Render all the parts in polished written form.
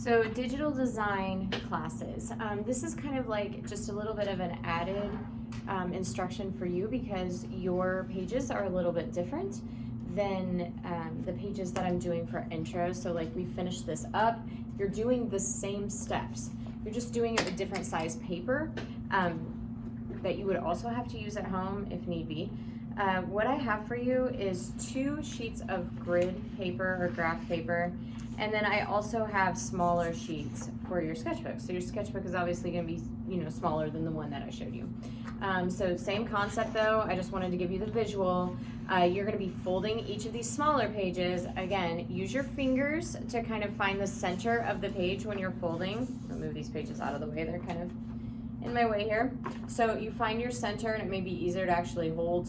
So digital design classes. This is kind of like just a little bit of an added instruction for you because your pages are a little bit different than the pages that I'm doing for intro. So like we finished this up, you're doing the same steps. You're just doing it with different size paper that you would also have to use at home if need be. What I have for you is 2 sheets of grid paper or graph paper, and then I also have smaller sheets for your sketchbook. So your sketchbook is obviously going to be, smaller than the one that I showed you. So same concept though, I just wanted to give you the visual. You're going to be folding each of these smaller pages. Again, use your fingers to kind of find the center of the page when you're folding. I'll move these pages out of the way, they're kind of in my way here. So you find your center, and it may be easier to actually hold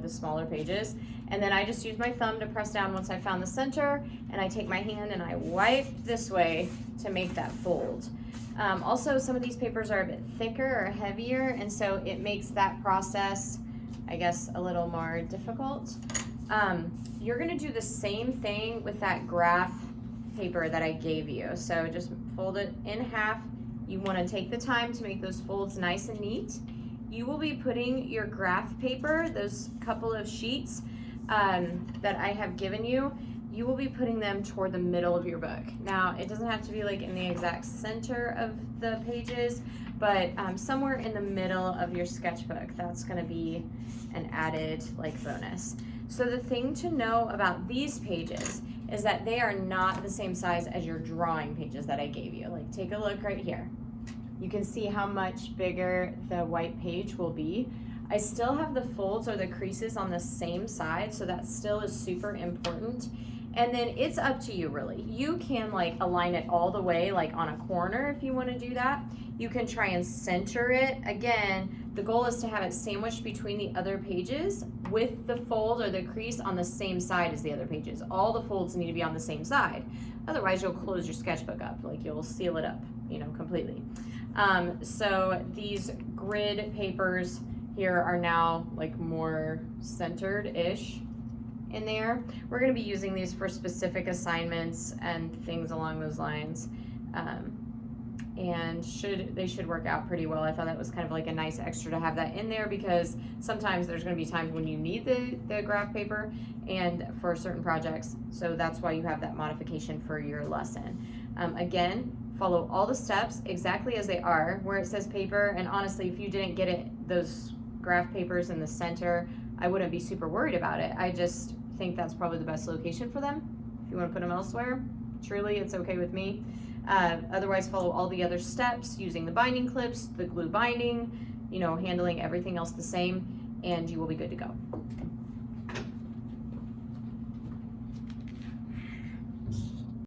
the smaller pages. And then I just use my thumb to press down once I found the center, and I take my hand and I wipe this way to make that fold. Also, some of these papers are a bit thicker or heavier, and so it makes that process, I guess, a little more difficult. You're gonna do the same thing with that graph paper that I gave you. So just fold it in half. You want to take the time to make those folds nice and neat. You will be putting your graph paper, those couple of sheets that I have given you, you will be putting them toward the middle of your book. Now, it doesn't have to be like in the exact center of the pages, but somewhere in the middle of your sketchbook. That's going to be an added bonus. So the thing to know about these pages is that they are not the same size as your drawing pages that I gave you. Like, take a look right here. You can see how much bigger the white page will be. I still have the folds or the creases on the same side, so that still is super important. And then it's up to you, really. You can align it all the way on a corner if you want to do that. You can try and center it. Again, the goal is to have it sandwiched between the other pages with the fold or the crease on the same side as the other pages. All the folds need to be on the same side. Otherwise, you'll close your sketchbook up, you'll seal it up, completely. So these grid papers here are now more centered-ish in there. We're going to be using these for specific assignments and things along those lines. And they should work out pretty well. I thought that was kind of a nice extra to have that in there because sometimes there's going to be times when you need the graph paper and for certain projects. So that's why you have that modification for your lesson. Again, follow all the steps exactly as they are where it says paper. And honestly, if you didn't get those graph papers in the center, I wouldn't be super worried about it. I just think that's probably the best location for them. If you want to put them elsewhere, truly, it's okay with me. Otherwise, follow all the other steps using the binding clips, the glue binding, handling everything else the same, and you will be good to go.